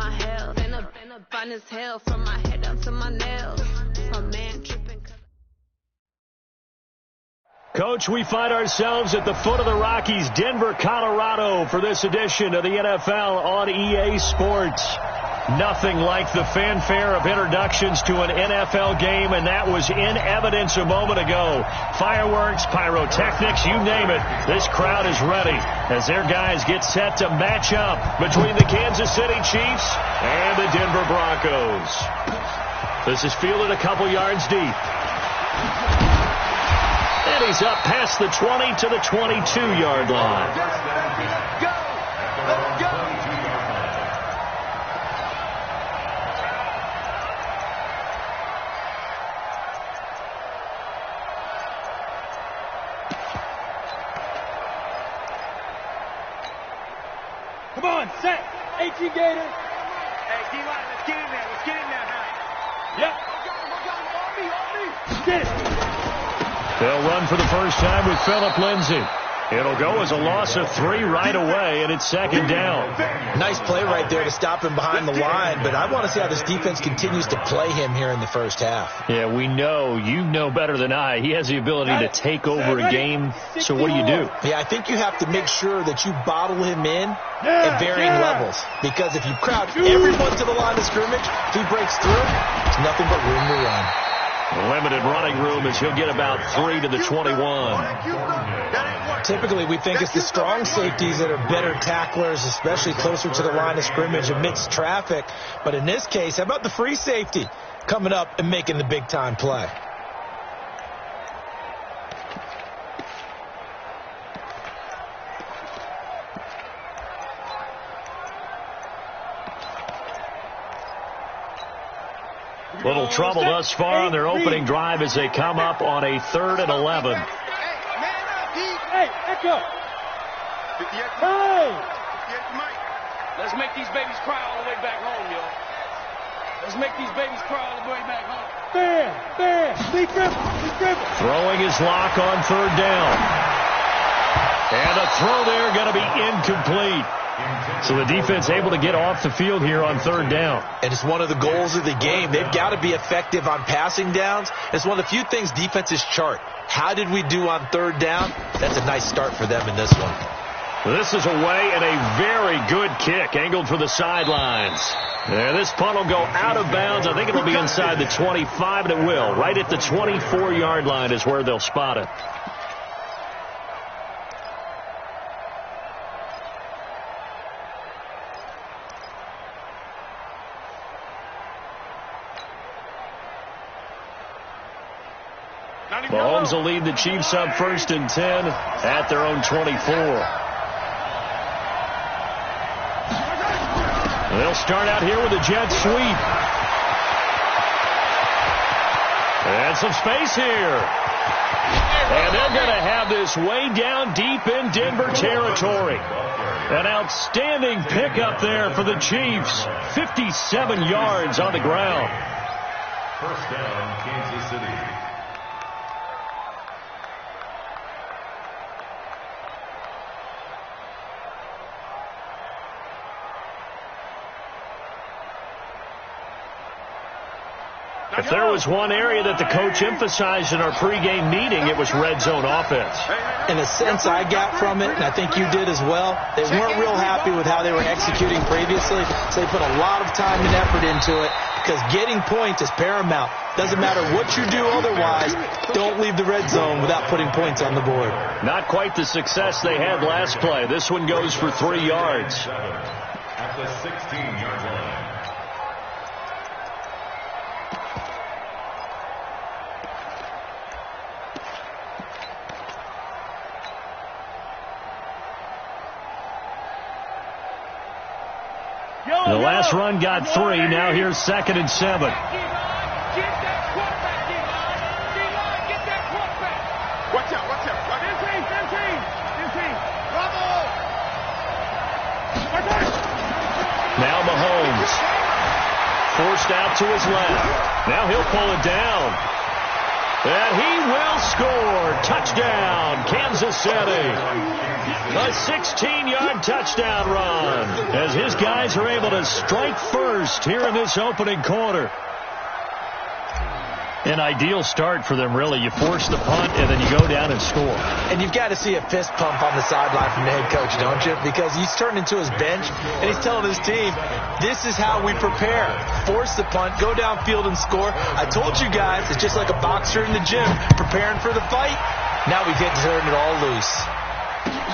my health. Been up on this hill from my head down to my nails. My man tripping. Coach, we find ourselves at the foot of the Rockies, Denver, Colorado, for this edition of the NFL on EA Sports. Nothing like the fanfare of introductions to an NFL game, and that was in evidence a moment ago. Fireworks, pyrotechnics, you name it. This crowd is ready as their guys get set to match up between the Kansas City Chiefs and the Denver Broncos. This is fielded a couple yards deep. And he's up past the 20 to the 22-yard line. Let's go! Come on, set. AT Gator. Hey, D-line, let's get in there. Let's get in there, huh? Yep. On me. Get it. They'll run for the first time with Phillip Lindsay. It'll go as a loss of 3 right away, and it's second down. Nice play right there to stop him behind the line, but I want to see how this defense continues to play him here in the first half. Yeah, we know. You know better than I. He has the ability to take over a game, so what do you do? Yeah, I think you have to make sure that you bottle him in at varying levels, because if you crowd everyone to the line of scrimmage, if he breaks through, there's nothing but room to run. Limited running room as he'll get about 3 to the 21. Typically, we think it's the strong safeties that are better tacklers, especially closer to the line of scrimmage amidst traffic. But in this case, how about the free safety coming up and making the big-time play? Little trouble thus far on their opening drive as they come up on a 3rd and 11. Hey, echo. Hey! Let's make these babies cry all the way back home, yo. Let's make these babies cry all the way back home. Bam! Be careful. Throwing his lock on 3rd down. And a throw there going to be incomplete. So the defense able to get off the field here on 3rd down. And it's one of the goals of the game. They've got to be effective on passing downs. It's one of the few things defenses chart. How did we do on 3rd down? That's a nice start for them in this one. This is away and a very good kick angled for the sidelines. And this punt will go out of bounds. I think it'll be inside the 25, and it will. Right at the 24-yard line is where they'll spot it. Mahomes will lead the Chiefs up 1st and 10 at their own 24. They'll start out here with a jet sweep. And some space here. And they're going to have this way down deep in Denver territory. An outstanding pickup there for the Chiefs. 57 yards on the ground. First down, Kansas City. If there was one area that the coach emphasized in our pregame meeting, it was red zone offense. In a sense, I got from it, and I think you did as well, they weren't real happy with how they were executing previously, so they put a lot of time and effort into it, because getting points is paramount. Doesn't matter what you do otherwise, don't leave the red zone without putting points on the board. Not quite the success they had last play. This one goes for 3 yards. At the 16-yard line. The last run got 3. Now here's 2nd and 7. Watch out. Now Mahomes. Forced out to his left. Now he'll pull it down. And he will score. Touchdown, Kansas City. A 16-yard touchdown run as his guys are able to strike first here in this opening quarter. An ideal start for them, really. You force the punt, and then you go down and score. And you've got to see a fist pump on the sideline from the head coach, don't you? Because he's turned into his bench, and he's telling his team, this is how we prepare. Force the punt, go downfield and score. I told you guys, it's just like a boxer in the gym preparing for the fight. Now we get to turn it all loose.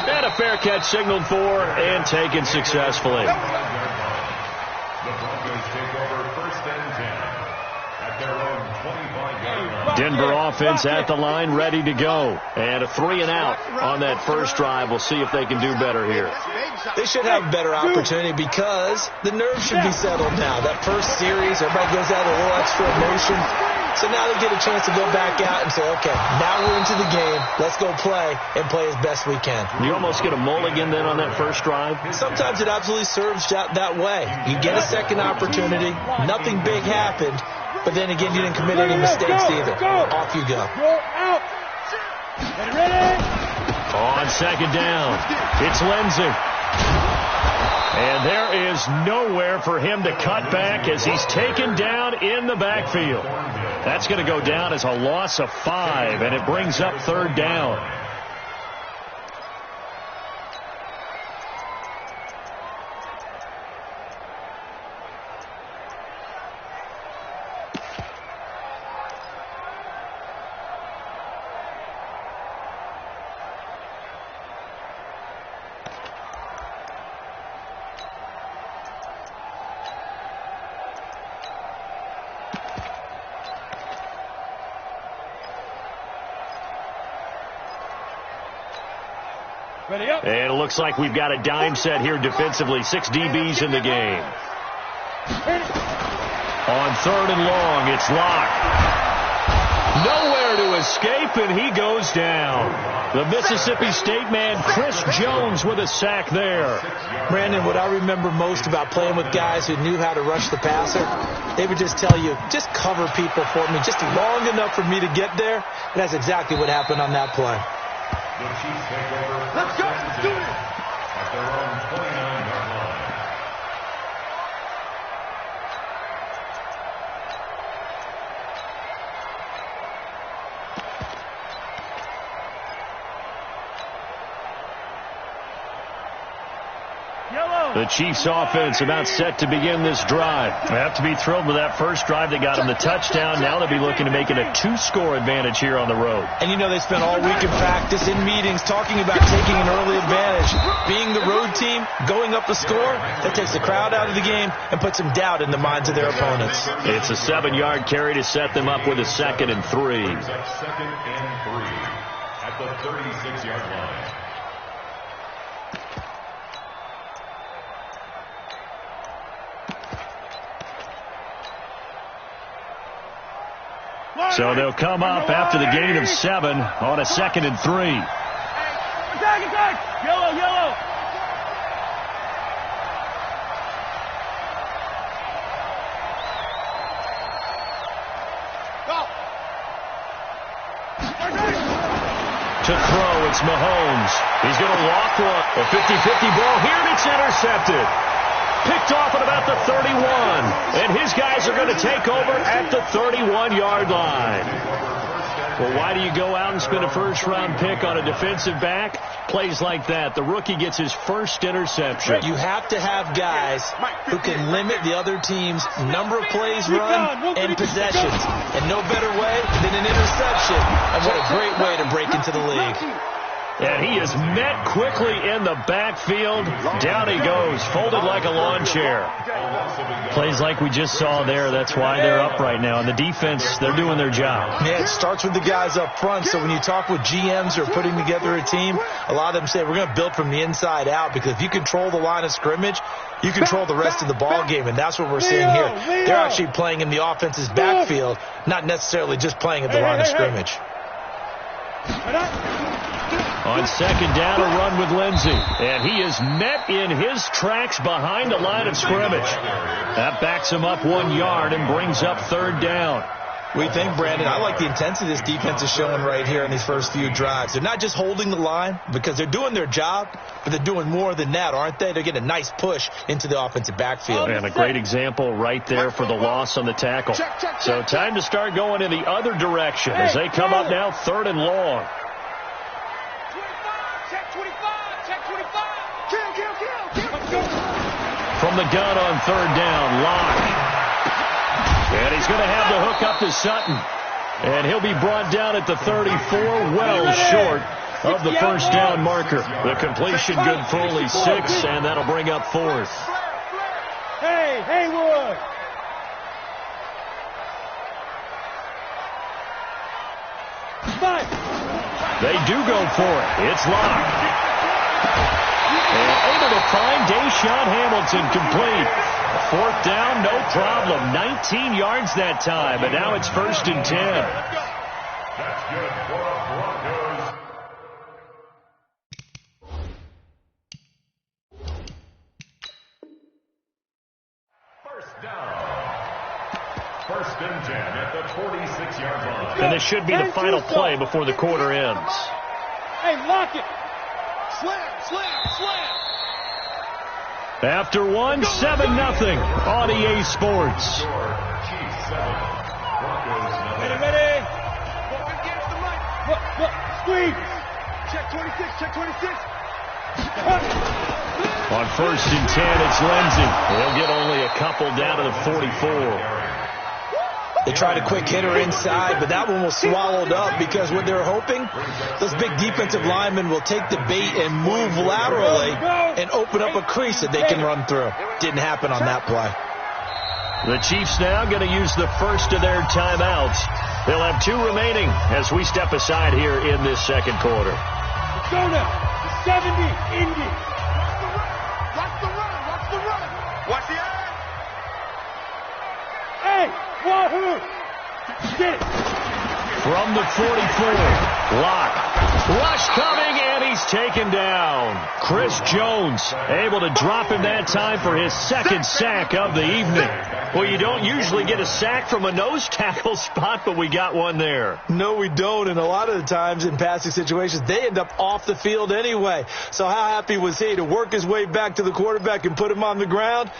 And a fair catch signaled for and taken successfully. The Broncos take over 1st and 10 at their own 25-yard line. Denver offense at the line, ready to go. And a 3-and-out on that first drive. We'll see if they can do better here. They should have a better opportunity because the nerves should be settled now. That first series, everybody goes out with a little extra emotion. So now they get a chance to go back out and say, okay, now we're into the game. Let's go play and play as best we can. You almost get a mulligan then on that first drive? Sometimes it absolutely serves that way. You get a second opportunity. Nothing big happened. But then again, you didn't commit any mistakes either. Off you go. Out. Ready? On second down, it's Lindsey. And there is nowhere for him to cut back as he's taken down in the backfield. That's going to go down as a loss of 5, and it brings up 3rd down. Ready up. And it looks like we've got a dime set here defensively. 6 DBs in the game. On 3rd and long, it's Locke. Nowhere to escape, and he goes down. The Mississippi State man, Chris Jones, with a sack there. Brandon, what I remember most about playing with guys who knew how to rush the passer, they would just tell you, just cover people for me, just long enough for me to get there. And that's exactly what happened on that play. The Chiefs take over. Let's go. Let's do it. At their own 29-yard line. The Chiefs offense about set to begin this drive. They have to be thrilled with that first drive. They got them the touchdown. Now they'll be looking to make it a 2-score advantage here on the road. And you know they spent all week in practice, in meetings, talking about taking an early advantage. Being the road team, going up the score, that takes the crowd out of the game and puts some doubt in the minds of their opponents. It's a 7-yard carry to set them up with a 2nd and 3. 2nd and 3 at the 36-yard line. So they'll come up after the gain of 7 on a 2nd and 3. Attack! Yellow! To throw, it's Mahomes. He's going to walk one. A 50-50 ball here, and it's intercepted. Picked off at about the 31. And his guys are going to take over at the 31-yard line. Well, why do you go out and spend a first-round pick on a defensive back? Plays like that. The rookie gets his first interception. You have to have guys who can limit the other team's number of plays run and possessions. And no better way than an interception. And what a great way to break into the league. And he is met quickly in the backfield. Down he goes, folded like a lawn chair. Plays like we just saw there. That's why they're up right now. And the defense, they're doing their job. Yeah, it starts with the guys up front. So when you talk with GMs who are putting together a team, a lot of them say we're going to build from the inside out, because if you control the line of scrimmage, you control the rest of the ball game, and that's what we're seeing here. They're actually playing in the offense's backfield, not necessarily just playing at the line of scrimmage. On 2nd down, a run with Lindsey. And he is met in his tracks behind the line of scrimmage. That backs him up 1 yard and brings up 3rd down. What do you think, Brandon? I like the intensity this defense is showing right here in these first few drives. They're not just holding the line because they're doing their job, but they're doing more than that, aren't they? They're getting a nice push into the offensive backfield. And a great example right there for the loss on the tackle. So time to start going in the other direction as they come up now 3rd and long. 25, check 25, check 25. Kill. From the gun on 3rd down, Locke. And he's going to have the hook up to Sutton. And he'll be brought down at the 34, well short of the first down marker. The completion good for only 6, and that'll bring up 4th. Hey, Haywood! They do go for it. It's Locke. And able to find Deshaun Hamilton complete. 4th down, no problem. 19 yards that time, and now it's 1st and 10. That's good for the Broncos. First down. 1st and 10 at the 46-yard line. And this should be the final play before the quarter ends. Hey, lock it! Slam. After 1, 7-0 on EA Sports. Chiefs 7. Broncos 9. Ready? Look, Squeeze! check 26. On 1st and 10, it's Lindsey. They'll get only a couple down to the 44. They tried a quick hitter inside, but that one was swallowed up because what they're hoping, those big defensive linemen will take the bait and move laterally and open up a crease that they can run through. Didn't happen on that play. The Chiefs now going to use the first of their timeouts. They'll have 2 remaining as we step aside here in this second quarter. Jonah, 70, Indy. Watch the run. Watch the eye. Hey, Wahoo! Get it! From the 44, Locke. Rush coming, and he's taken down. Chris Jones able to drop him that time for his 2nd sack of the evening. Well, you don't usually get a sack from a nose tackle spot, but we got one there. No, we don't, and a lot of the times in passing situations, they end up off the field anyway. So how happy was he to work his way back to the quarterback and put him on the ground?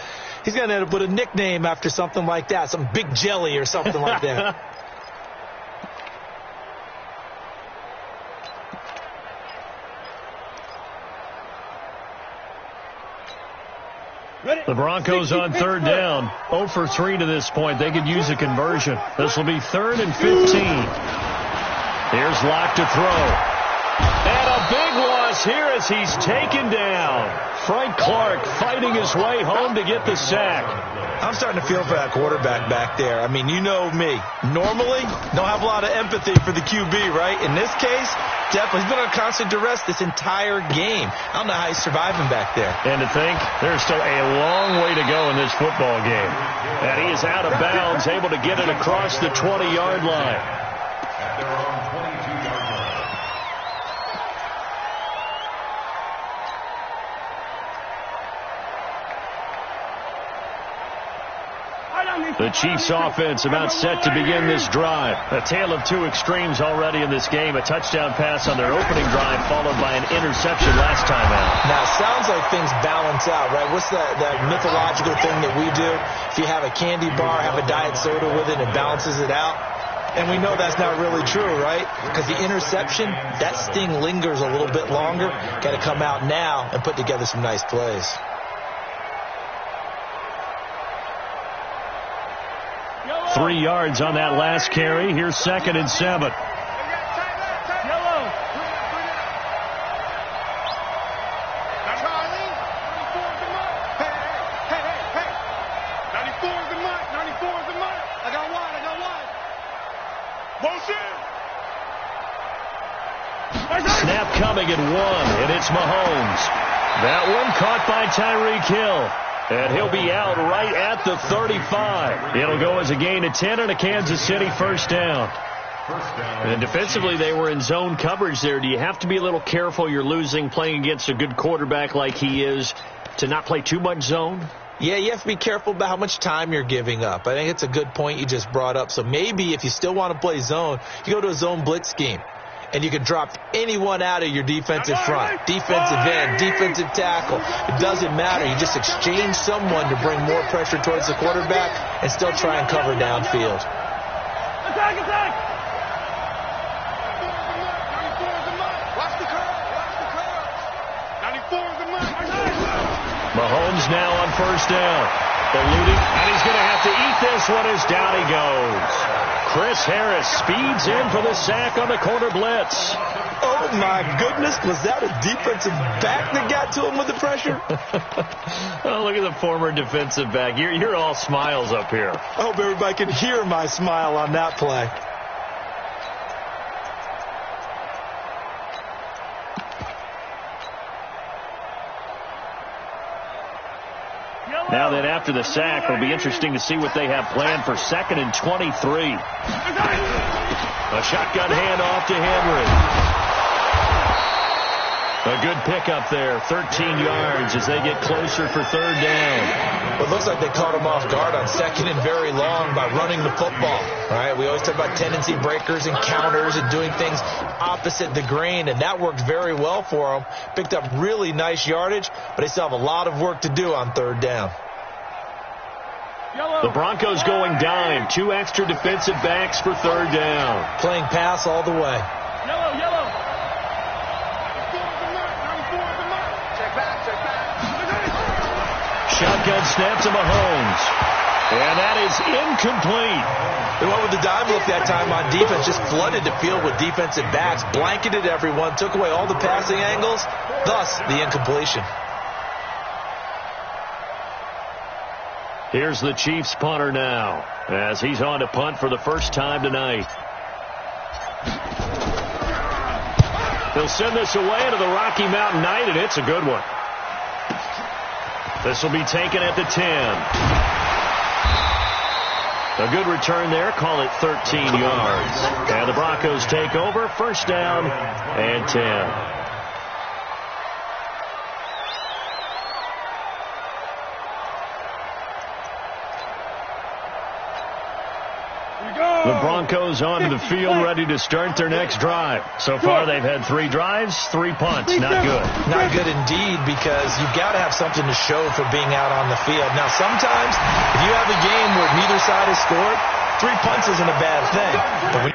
He's going to end up with a nickname after something like that, some Big Jelly or something like that. The Broncos on 3rd down, 0 for 3 to this point. They could use a conversion. This will be 3rd and 15. Here's Locke to throw. And a big loss here as he's taken down. Frank Clark fighting his way home to get the sack. I'm starting to feel for that quarterback back there. I mean, you know me. Normally, don't have a lot of empathy for the QB, right? In this case, definitely. He's been on constant duress this entire game. I don't know how he's surviving back there. And to think, there's still a long way to go in this football game. And he is out of bounds, able to get it across the 20-yard line. At their own 22-yard line. The Chiefs offense about set to begin this drive. A tale of 2 extremes already in this game. A touchdown pass on their opening drive followed by an interception last time out. Now, it sounds like things balance out, right? What's that mythological thing that we do? If you have a candy bar, have a diet soda with it, it balances it out. And we know that's not really true, right? Because the interception, that sting lingers a little bit longer. Got to come out now and put together some nice plays. – 3 yards on that last carry. Here's 2nd and 7. Yellow. That's Harley. 94 is the mark. Hey. 94 is the mark. 94 is the mark. I got wide. Motion. Snap coming at 1, and it's Mahomes. That one caught by Tyreek Hill. And he'll be out right at the 35. It'll go as a gain of 10 and a Kansas City first down. And defensively, they were in zone coverage there. Do you have to be a little careful? You're losing, playing against a good quarterback like he is, to not play too much zone? Yeah, you have to be careful about how much time you're giving up. I think it's a good point you just brought up. So maybe if you still want to play zone, you go to a zone blitz scheme. And you can drop anyone out of your defensive front. Defensive end, defensive tackle. It doesn't matter. You just exchange someone to bring more pressure towards the quarterback and still try and cover downfield. Attack, attack! Watch the curve. Watch the curve. 94 is the mark. Mahomes now on first down. Eluding, and he's going to have to eat this one as down he goes. Chris Harris speeds in for the sack on the corner blitz. Oh, my goodness. Was that a defensive back that got to him with the pressure? Oh, look at the former defensive back. You're all smiles up here. I hope everybody can hear my smile on that play. Now then, after the sack, it'll be interesting to see what they have planned for 2nd and 23. A shotgun handoff to Henry. A good pickup there, 13 yards as they get closer for 3rd down. Well, it looks like they caught him off guard on 2nd and very long by running the football. All right, we always talk about tendency breakers and counters and doing things opposite the grain, and that worked very well for them. Picked up really nice yardage, but they still have a lot of work to do on 3rd down. The Broncos going dime. 2 extra defensive backs for 3rd down. Playing pass all the way. Yellow, yellow. Shotgun snap to Mahomes. And that is incomplete. They went with the dime look that time on defense, just flooded the field with defensive backs, blanketed everyone, took away all the passing angles, thus the incompletion. Here's the Chiefs punter now as he's on to punt for the first time tonight. He'll send this away to the Rocky Mountain Night, and it's a good one. This will be taken at the 10. A good return there. Call it 13 yards. And the Broncos take over. 1st down and 10. The Broncos onto the field, ready to start their next drive. So far, they've had 3 drives, 3 punts. Not good. Not good indeed, because you've got to have something to show for being out on the field. Now, sometimes, if you have a game where neither side has scored, 3 punts isn't a bad thing. But when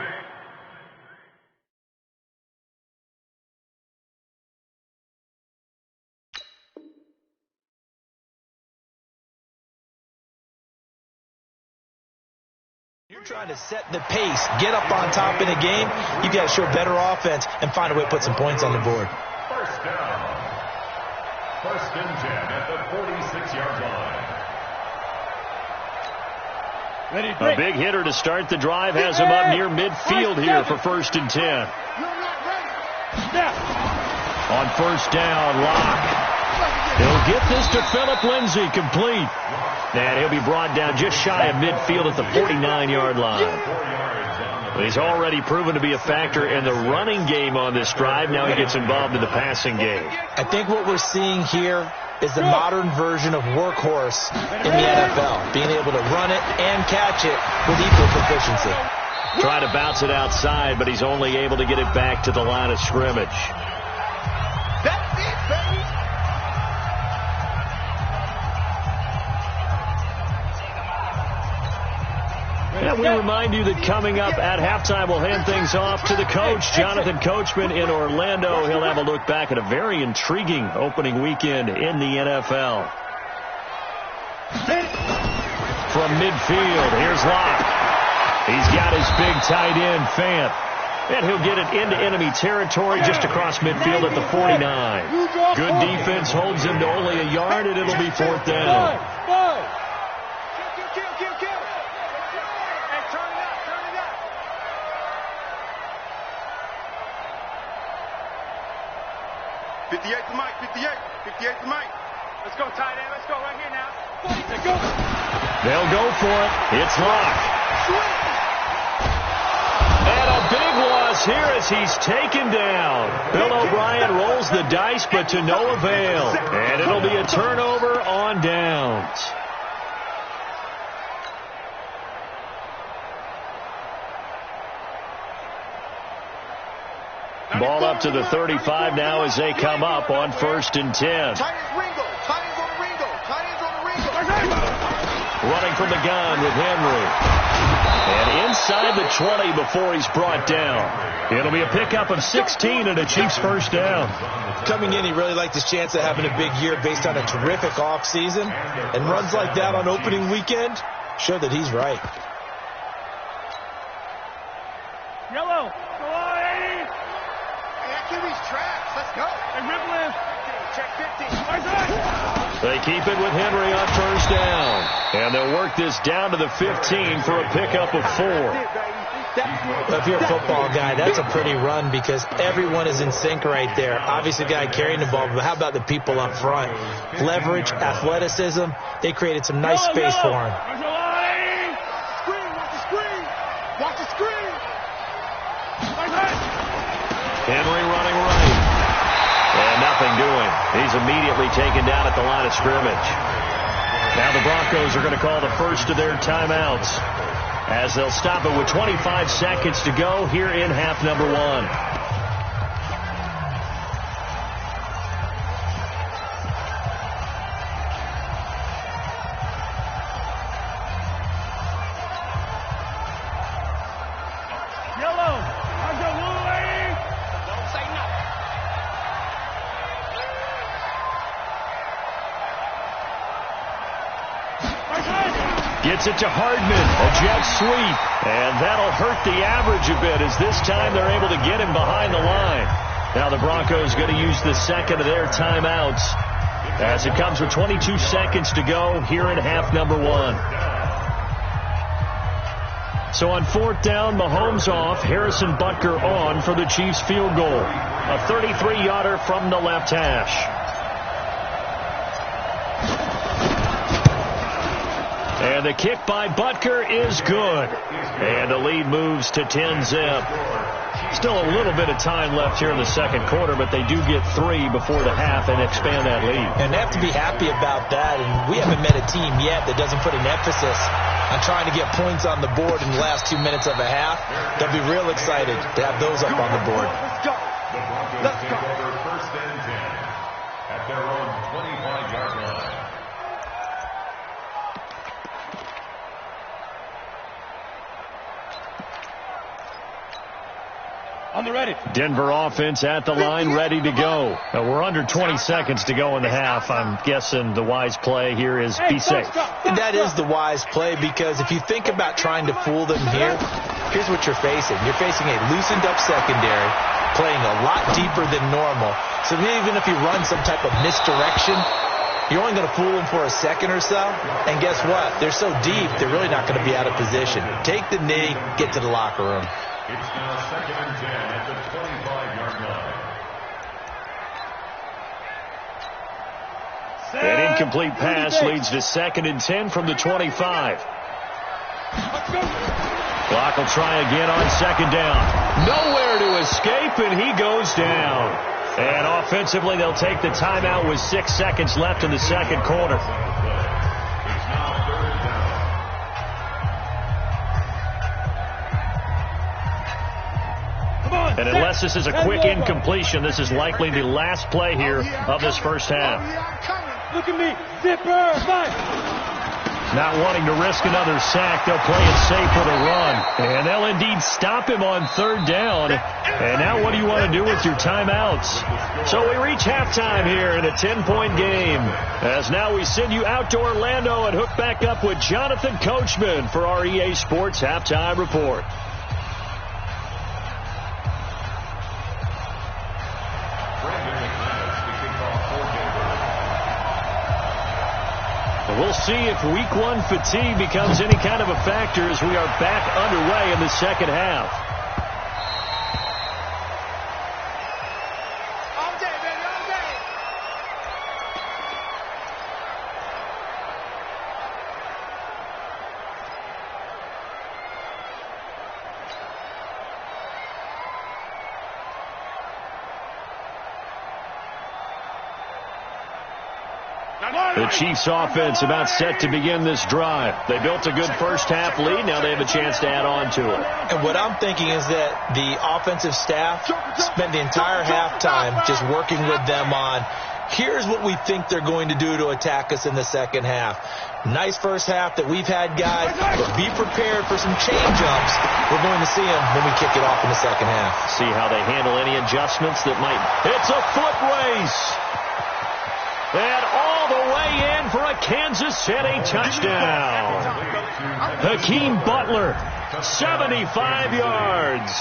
you're trying to set the pace, get up on top in a game, you got to show better offense and find a way to put some points on the board. 1st down. 1st and 10 at the 46-yard line. A big hitter to start the drive has him up near midfield here for 1st and 10. On 1st down, Locke. He'll get this to Phillip Lindsay, complete. And he'll be brought down just shy of midfield at the 49-yard line. He's already proven to be a factor in the running game on this drive. Now he gets involved in the passing game. I think what we're seeing here is the modern version of workhorse in the NFL, being able to run it and catch it with equal proficiency. Trying to bounce it outside, but he's only able to get it back to the line of scrimmage. That's it, baby. And we remind you that coming up at halftime, we'll hand things off to the coach, Jonathan Coachman in Orlando. He'll have a look back at a very intriguing opening weekend in the NFL. From midfield, here's Locke. He's got his big tight end, Fant. And he'll get it into enemy territory just across midfield at the 49. Good defense holds him to only a yard, and it'll be 4th down. Kill. Hey, turn it up. 58 to Mike, 58 to Mike. Let's go, tight end. Let's go right here now. Go. They'll go for it. It's Locke. And a big loss is here as he's taken down. Bill O'Brien rolls the dice, but to no avail. And it'll be a turnover on downs. Ball up to the 35 now as they come up on 1st and 10. Running from the gun with Henry. And inside the 20 before he's brought down. It'll be a pickup of 16 and a Chiefs first down. Coming in, he really liked his chance of having a big year based on a terrific offseason. And runs like that on opening weekend show that he's right. Yellow. Go on, 80. QB's tracks. Let's go. Hey, Ripley. Check 50. They keep it with Henry on 1st down. And they'll work this down to the 15 for a pickup of 4. If you're a football guy, that's a pretty run because everyone is in sync right there. Obviously, the guy carrying the ball, but how about the people up front? Leverage, athleticism. They created some nice space for him. Screen, watch the screen. Watch the screen. Henry running right. And nothing doing. He's immediately taken down at the line of scrimmage. Now the Broncos are going to call the first of their timeouts as they'll stop it with 25 seconds to go here in half number 1. Gets it to Hardman, a jet sweep, and that'll hurt the average a bit as this time they're able to get him behind the line. Now the Broncos going to use the second of their timeouts as it comes with 22 seconds to go here in half number 1. So on 4th down, Mahomes off, Harrison Butker on for the Chiefs field goal. A 33-yarder from the left hash. And the kick by Butker is good. And the lead moves to 10-zip. Still a little bit of time left here in the second quarter, but they do get 3 before the half and expand that lead. And they have to be happy about that. And we haven't met a team yet that doesn't put an emphasis on trying to get points on the board in the last 2 minutes of a half. They'll be real excited to have those up on the board. Let's go. Let's go. 1st and 10 at their own 25-yard line. On the ready. Denver offense at the line, ready to go. Now we're under 20 seconds to go in the half. I'm guessing the wise play here is be safe. That is the wise play because if you think about trying to fool them here, here's what you're facing. You're facing a loosened up secondary, playing a lot deeper than normal. So even if you run some type of misdirection, you're only going to fool them for a second or so. And guess what? They're so deep, they're really not going to be out of position. Take the knee, get to the locker room. It's now 2nd and 10 at the 25-yard line. An incomplete pass leads to 2nd and 10 from the 25. Clock will try again on 2nd down. Nowhere to escape, and he goes down. And offensively, they'll take the timeout with 6 seconds left in the second quarter. It's now 3rd down. And unless this is a quick incompletion, this is likely the last play here of this first half. Look at me. Zipper. Fight. Not wanting to risk another sack, they'll play it safe with a run. And they'll indeed stop him on 3rd down. And now what do you want to do with your timeouts? So we reach halftime here in a 10-point game. As now we send you out to Orlando and hook back up with Jonathan Coachman for our EA Sports Halftime Report. We'll see if week 1 fatigue becomes any kind of a factor as we are back underway in the second half. All day, baby, all day. The Chiefs offense about set to begin this drive. They built a good first half lead. Now they have a chance to add on to it. And what I'm thinking is that the offensive staff spent the entire halftime just working with them on, here's what we think they're going to do to attack us in the second half. Nice first half that we've had, guys, but be prepared for some change-ups. We're going to see them when we kick it off in the second half. See how they handle any adjustments that might. It's a foot race. And all the way in for a Kansas City touchdown. Hakeem Butler, 75 yards.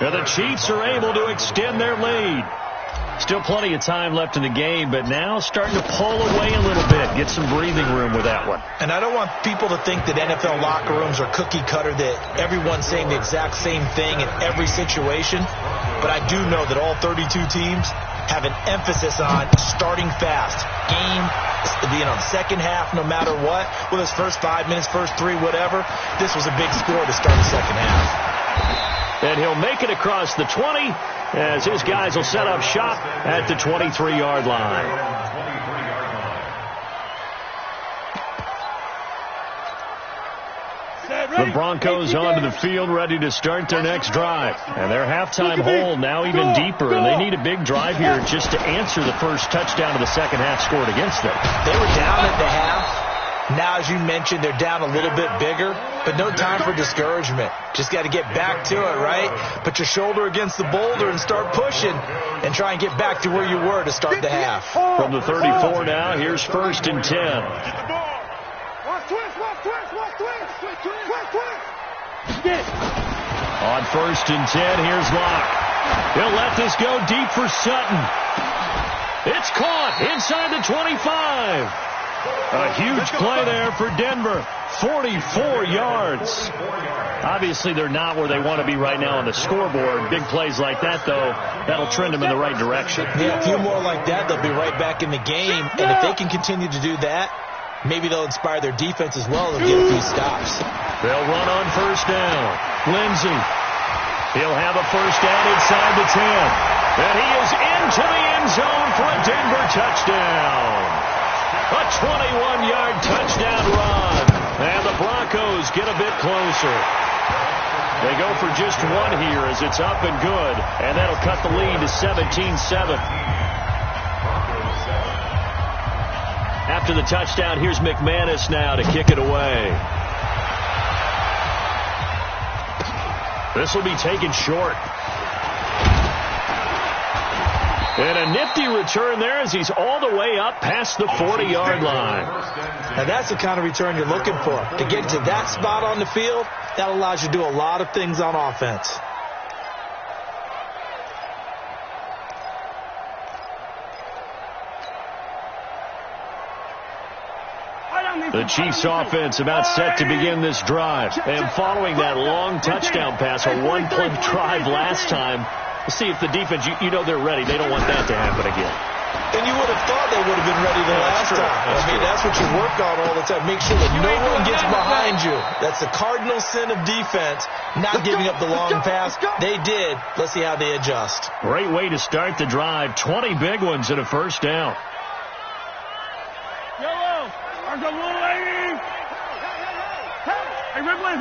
And the Chiefs are able to extend their lead. Still plenty of time left in the game, but now starting to pull away a little bit. Get some breathing room with that one. And I don't want people to think that NFL locker rooms are cookie cutter, that everyone's saying the exact same thing in every situation. But I do know that all 32 teams have an emphasis on starting fast. Game, second half, no matter what. Whether it's first 5 minutes, first 3, whatever. This was a big score to start the second half. And he'll make it across the 20 as his guys will set up shop at the 23-yard line. The Broncos onto the field ready to start their next drive. And their halftime hole now even deeper. And they need a big drive here just to answer the first touchdown of the second half scored against them. They were down at the half. Now, as you mentioned, they're down a little bit bigger, but no time for discouragement. Just got to get back to it, right? Put your shoulder against the boulder and start pushing and try and get back to where you were to start the half. From the 34 now, here's 1st and 10. On 1st and 10, here's Locke. He'll let this go deep for Sutton. It's caught inside the 25. A huge play there for Denver. 44 yards. Obviously, they're not where they want to be right now on the scoreboard. Big plays like that, though, that'll trend them in the right direction. Yeah, a few more like that, they'll be right back in the game. And if they can continue to do that, maybe they'll inspire their defense as well and get a few stops. They'll run on 1st down. Lindsey. He'll have a 1st down inside the 10. And he is into the end zone for a Denver touchdown. A 21-yard touchdown run. And the Broncos get a bit closer. They go for just one here as it's up and good. And that'll cut the lead to 17-7. After the touchdown, here's McManus now to kick it away. This will be taken short. And a nifty return there as he's all the way up past the 40-yard line. Now that's the kind of return you're looking for. To get to that spot on the field, that allows you to do a lot of things on offense. The Chiefs offense about set to begin this drive. And following that long touchdown pass, a one-play drive last time, see if the defense, you know they're ready. They don't want that to happen again. And you would have thought they would have been ready the last time. That's what you work on all the time. Make sure that no one gets behind you. That's the cardinal sin of defense, not giving up the long pass. They did. Let's see how they adjust. Great way to start the drive. 20 big ones and a 1st down. Yellow. Arms up, little lady. Hey, Ripley.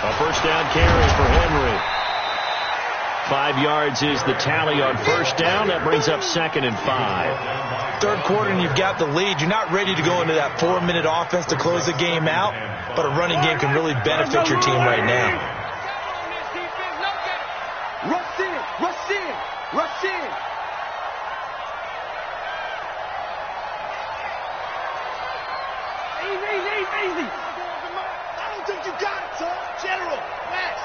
A 1st down carry for Henry. 5 yards is the tally on 1st down. That brings up 2nd and 5. Third quarter and you've got the lead. You're not ready to go into that 4-minute offense to close the game out, but a running game can really benefit your team right now. Rush in. Easy. I don't think you got it, son. General, next.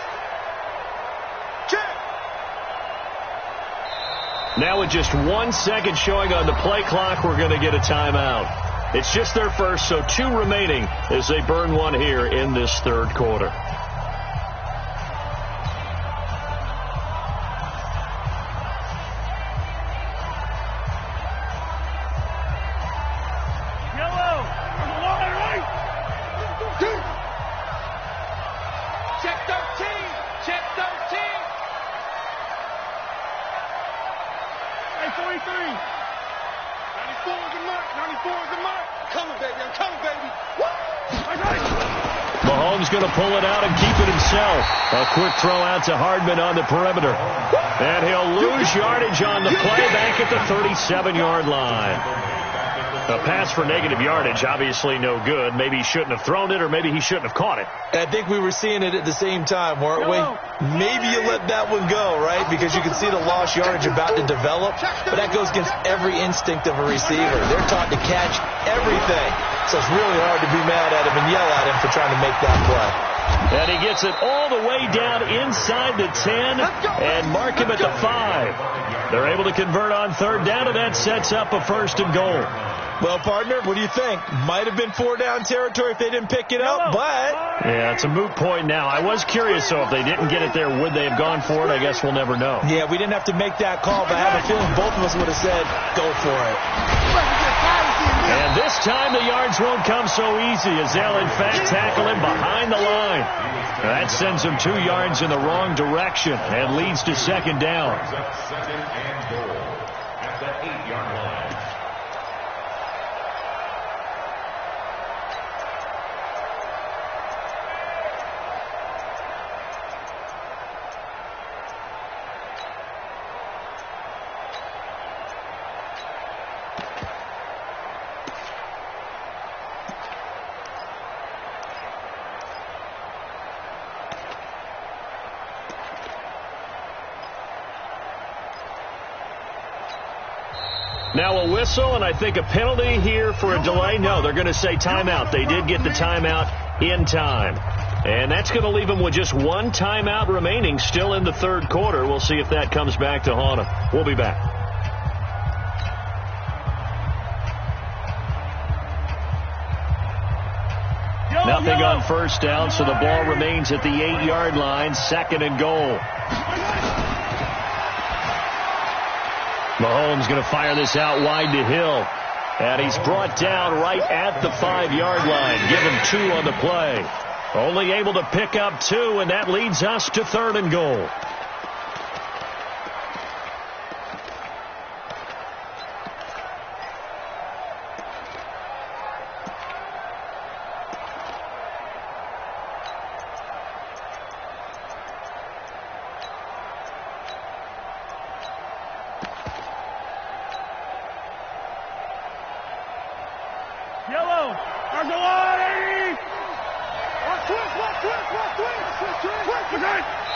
Check. Now with just 1 second showing on the play clock, we're going to get a timeout. It's just their first, so 2 remaining as they burn one here in this third quarter. Mahomes going to pull it out and keep it himself. A quick throw out to Hardman on the perimeter. And he'll lose yardage on the play back at the 37-yard line. A pass for negative yardage, obviously no good. Maybe he shouldn't have thrown it, or maybe he shouldn't have caught it. I think we were seeing it at the same time, weren't we? Maybe you let that one go, right? Because you can see the lost yardage about to develop. But that goes against every instinct of a receiver. They're taught to catch everything. So it's really hard to be mad at him and yell at him for trying to make that play. And he gets it all the way down inside the 10 and mark him at the 5. They're able to convert on third down, and that sets up a 1st and goal. Well, partner, what do you think? Might have been 4-down territory if they didn't pick it up, but... Yeah, it's a moot point now. I was curious, so if they didn't get it there, would they have gone for it? I guess we'll never know. Yeah, we didn't have to make that call, but I have a feeling both of us would have said, go for it. And this time the yards won't come so easy as they'll, in fact, tackle him behind the line. That sends him 2 yards in the wrong direction and leads to 2nd down. 2nd and goal at the 8-yard line. Now a whistle, and I think a penalty here for a delay. No, they're going to say timeout. They did get the timeout in time. And that's going to leave them with just 1 timeout remaining still in the 3rd quarter. We'll see if that comes back to haunt them. We'll be back. Nothing on 1st down, so the ball remains at the 8-yard line. 2nd and goal. Mahomes going to fire this out wide to Hill. And he's brought down right at the 5-yard line. Give him 2 on the play. Only able to pick up 2, and that leads us to 3rd and goal.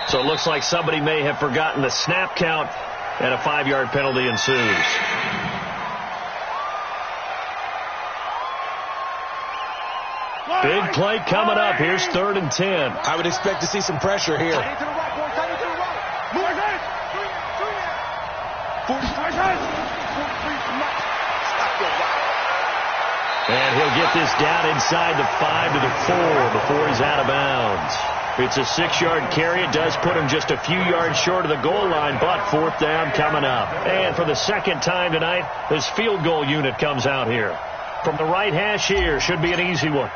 So it looks like somebody may have forgotten the snap count, and a 5-yard penalty ensues. Big play coming up. Here's 3rd and 10. I would expect to see some pressure here. And he'll get this down inside the 5 to the 4 before he's out of bounds. It's a 6-yard carry. It does put him just a few yards short of the goal line, but 4th down coming up. And for the 2nd time tonight, this field goal unit comes out here. From the right hash here, should be an easy one.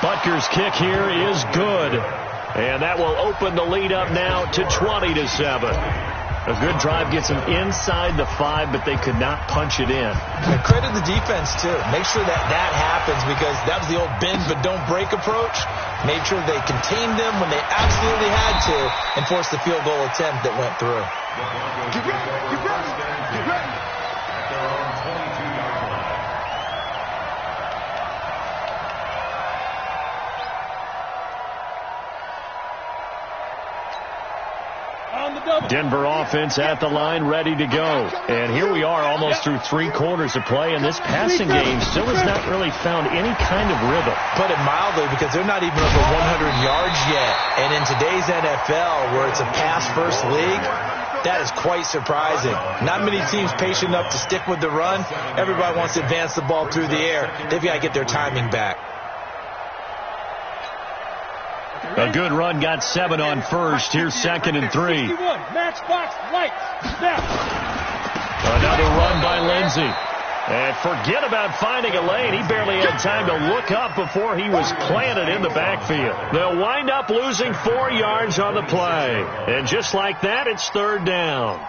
Butker's kick here is good. And that will open the lead up now to 20-7. A good drive gets them inside the 5, but they could not punch it in. And credit the defense, too. Make sure that happens, because that was the old bend but don't break approach. Made sure they contained them when they absolutely had to and forced the field goal attempt that went through. Get ready, get ready, get ready. At their own 22-yard line. Denver offense at the line, ready to go. And here we are almost through 3 quarters of play, and this passing game still has not really found any kind of rhythm. Put it mildly, because they're not even over 100 yards yet. And in today's NFL, where it's a pass-first league, that is quite surprising. Not many teams patient enough to stick with the run. Everybody wants to advance the ball through the air. They've got to get their timing back. A good run got 7 on 1st. Here's 2nd and 3. Matchbox lights. Snap. Another run by Lindsey. And forget about finding a lane. He barely had time to look up before he was planted in the backfield. They'll wind up losing 4 yards on the play. And just like that, it's 3rd down.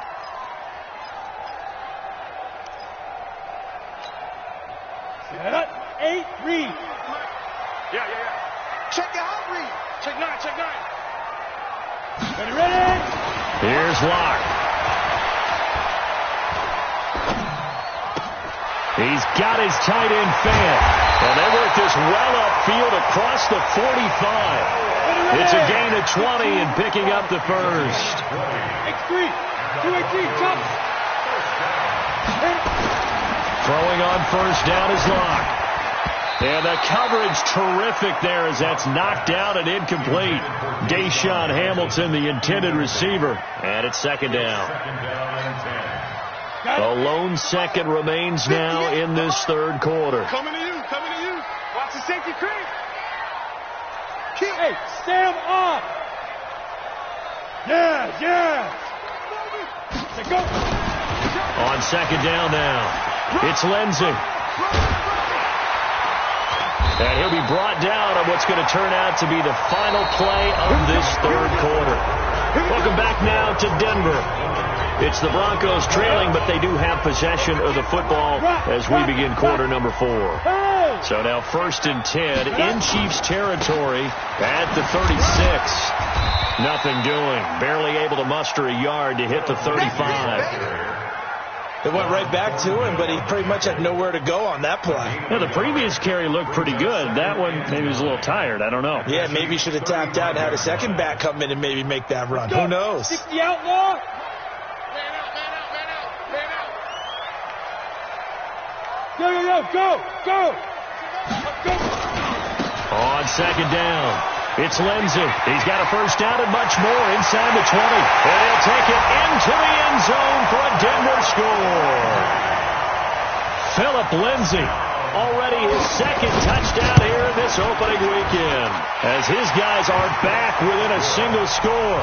Set. 8, read. Yeah. Check out, read. Check 9. Ready? Here's Locke. He's got his tight end fan. And they work this well upfield across the 45. It's a gain of 20 and picking up the first. X3. 2-8, jump. Throwing on first down is Locke. And the coverage terrific there as that's knocked out and incomplete. Deshaun Hamilton, the intended receiver. And it's second down. A lone second remains now in this third quarter. Coming to you. Watch the safety creep. Hey, stay him off. Yeah. Let's go. On second down now, it's Lindsey. And he'll be brought down on what's going to turn out to be the final play of this third quarter. Welcome back now to Denver. It's the Broncos trailing, but they do have possession of the football as we begin quarter number 4. So now 1st and 10 in Chiefs territory at the 36. Nothing doing. Barely able to muster a yard to hit the 35. It went right back to him, but he pretty much had nowhere to go on that play. Yeah, the previous carry looked pretty good. That one maybe was a little tired. I don't know. Yeah, maybe he should have tapped out and had a second back come in and maybe make that run. Who knows? 60 outlaw. Man out. Go. On second down, it's Lindsey. He's got a first down and much more inside the 20. And he'll take it into the end zone for a Denver score. Philip Lindsey, already his second touchdown here in this opening weekend, as his guys are back within a single score.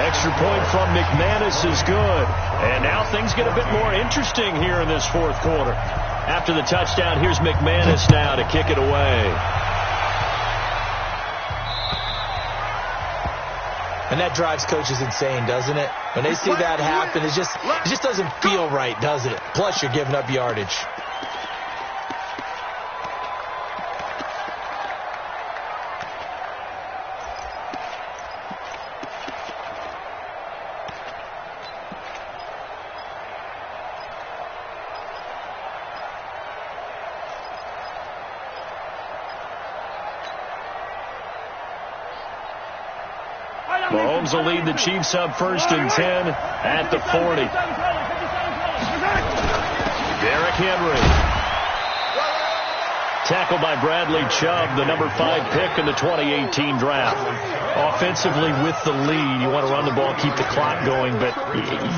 Extra point from McManus is good. And now things get a bit more interesting here in this fourth quarter. After the touchdown, here's McManus now to kick it away. And that drives coaches insane, doesn't it? When they see that happen, it just doesn't feel right, does it? Plus, you're giving up yardage. Mahomes will lead the Chiefs up 1st and 10 at the 40. Derrick Henry. Tackled by Bradley Chubb, the number 5 pick in the 2018 draft. Offensively with the lead, you want to run the ball, keep the clock going, but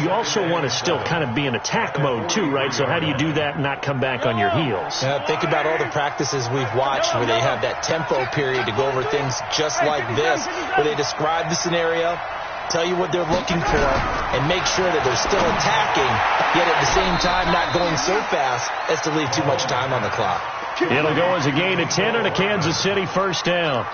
you also want to still kind of be in attack mode too, right? So how do you do that and not come back on your heels? Think about all the practices we've watched where they have that tempo period to go over things just like this, where they describe the scenario, tell you what they're looking for, and make sure that they're still attacking, yet at the same time not going so fast as to leave too much time on the clock. It'll go as a gain of 10 and a Kansas City first down.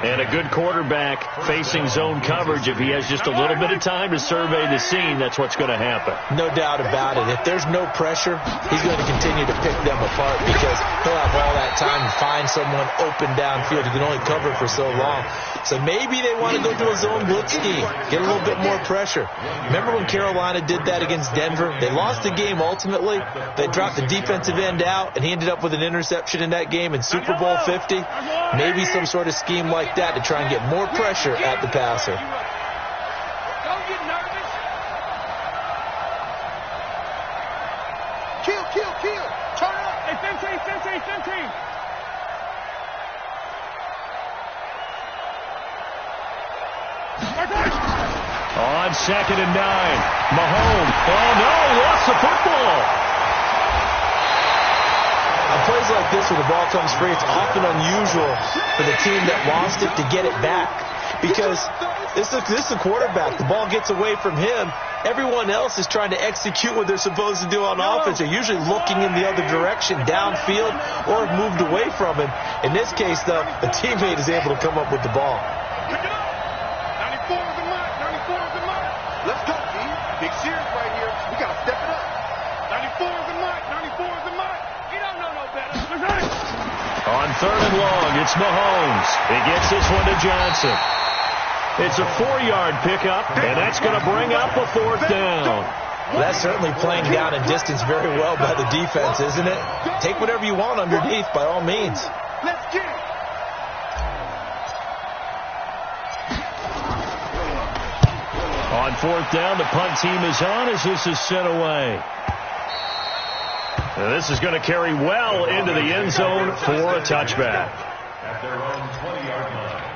And a good quarterback facing zone coverage. If he has just a little bit of time to survey the scene, that's what's going to happen. No doubt about it. If there's no pressure, he's going to continue to pick them apart because he'll have all that time to find someone open downfield who can only cover for so long. So maybe they want to go to a zone blitz scheme, get a little bit more pressure. Remember when Carolina did that against Denver? They lost the game ultimately. They dropped the defensive end out, and he ended up with an interception in that game in Super Bowl 50. Maybe some sort of scheme like that to try and get more pressure at the passer. Don't get nervous. Kill. Turn up. Hey, Sensei. On 2nd and 9, Mahomes. Oh, no, lost the football. On plays like this where the ball comes free, it's often unusual for the team that lost it to get it back. Because this is a quarterback. The ball gets away from him. Everyone else is trying to execute what they're supposed to do on offense. They're usually looking in the other direction, downfield, or have moved away from him. In this case, though, the teammate is able to come up with the ball. 94 is the mark. Let's go, G. Big series right here. We got to step it up. 94 is the mark. He don't know no better. On 3rd and long, it's Mahomes. He gets this one to Johnson. It's a 4-yard pickup, and that's going to bring up a 4th down. Well, that's certainly playing down in distance very well by the defense, isn't it? Take whatever you want underneath, by all means. Let's get it. On 4th down, the punt team is on as this is sent away. And this is going to carry well into the end zone for a touchback. At their own 20-yard line.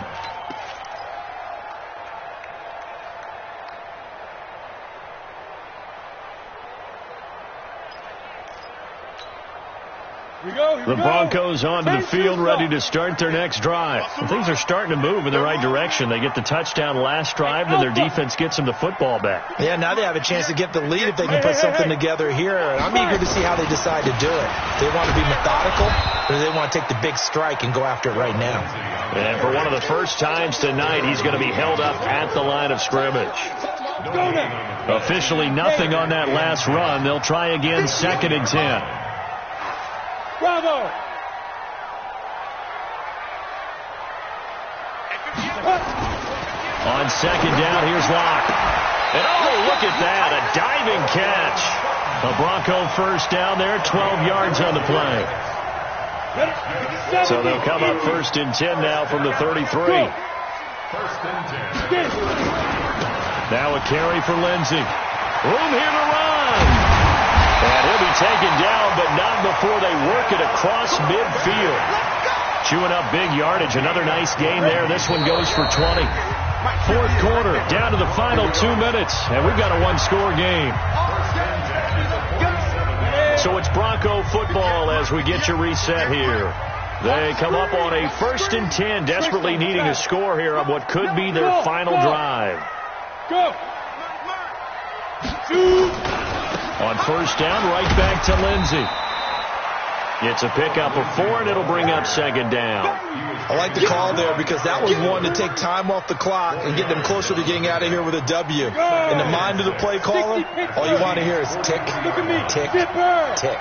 The Broncos onto the field, ready to start their next drive. And things are starting to move in the right direction. They get the touchdown last drive, and their defense gets them the football back. Yeah, now they have a chance to get the lead if they can put something together here. And I'm eager to see how they decide to do it. They want to be methodical, or they want to take the big strike and go after it right now. And for one of the first times tonight, he's going to be held up at the line of scrimmage. Officially nothing on that last run. They'll try again, 2nd and 10. Bravo! On 2nd down, here's Locke. And oh, look at that, a diving catch. A Bronco first down there, 12 yards on the play. So they'll come up 1st and 10 now from the 33. 1st and 10. Now a carry for Lindsey. Room here to run. And he'll be taken down, but not before they work it across midfield. Chewing up big yardage. Another nice gain there. This one goes for 20. 4th quarter, down to the final 2 minutes, and we've got a 1-score game. So it's Bronco football as we get you reset here. They come up on a 1st and 10, desperately needing a score here on what could be their final drive. Go! On 1st down, right back to Lindsey. It's a pickup of 4, and it'll bring up 2nd down. I like the call there because that was one to take time off the clock and get them closer to getting out of here with a W. In the mind of the play caller, all you want to hear is tick, tick, tick.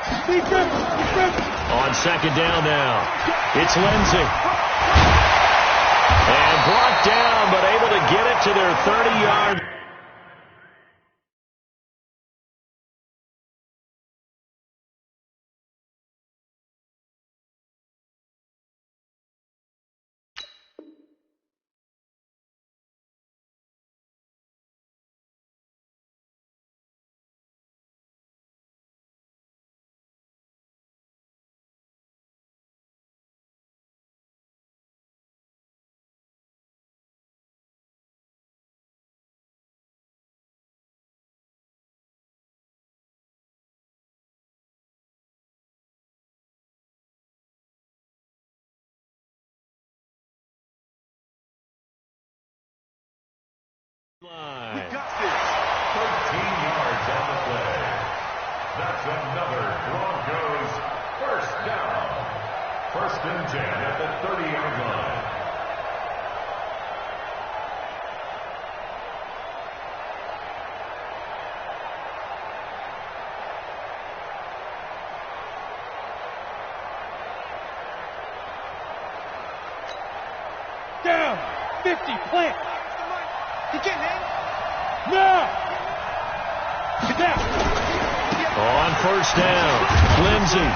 On 2nd down now, it's Lindsey. And brought down, but able to get it to their 30-yard. We got this. 13 yards on the play. That's another Broncos 1st down. 1st and 10 at the 30-yard line. Down! 50, plant! He can't hang. Now! Get down! On 1st down, Lindsey.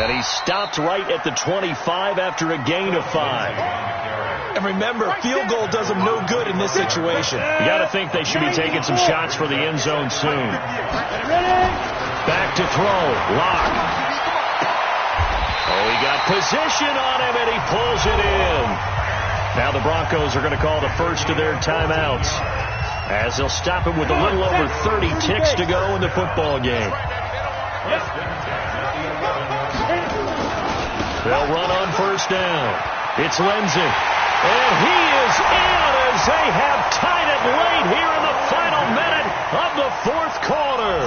And he stopped right at the 25 after a gain of 5. And remember, field goal does them no good in this situation. You got to think they should be taking some shots for the end zone soon. Back to throw. Locke. Oh, he got position on him, and he pulls it in. Now the Broncos are going to call the first of their timeouts, as they'll stop him with a little over 30 ticks to go in the football game. They'll run on 1st down. It's Lindsey. And he is in as they have tied it late here in the final minute of the 4th quarter.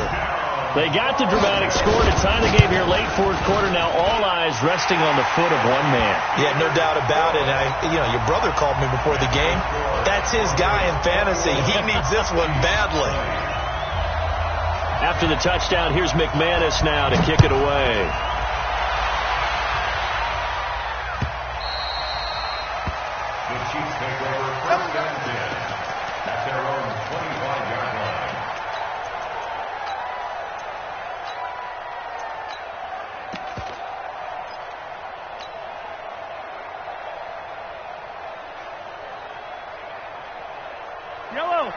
They got the dramatic score to tie the game here late 4th quarter. Now all eyes resting on the foot of one man. Yeah, no doubt about it. Your brother called me before the game. That's his guy in fantasy. He needs this one badly. After the touchdown, here's McManus now to kick it away.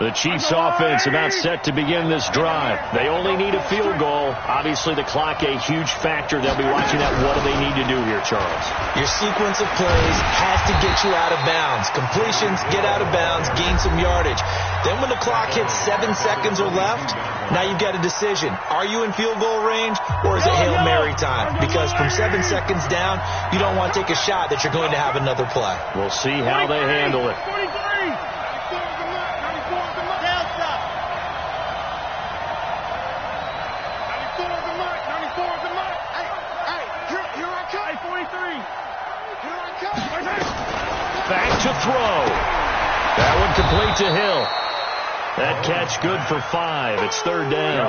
The Chiefs offense about set to begin this drive. They only need a field goal. Obviously, the clock a huge factor. They'll be watching that. What do they need to do here, Charles? Your sequence of plays has to get you out of bounds. Completions, get out of bounds, gain some yardage. Then when the clock hits 7 seconds or left, now you've got a decision. Are you in field goal range, or is it Hail Mary time? Because from 7 seconds down, you don't want to take a shot that you're going to have another play. We'll see how they handle it. Back to throw. That one complete to Hill. That catch good for 5. It's third down.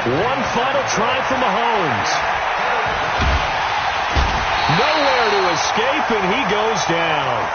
One final try for Mahomes. Nowhere to escape, and he goes down.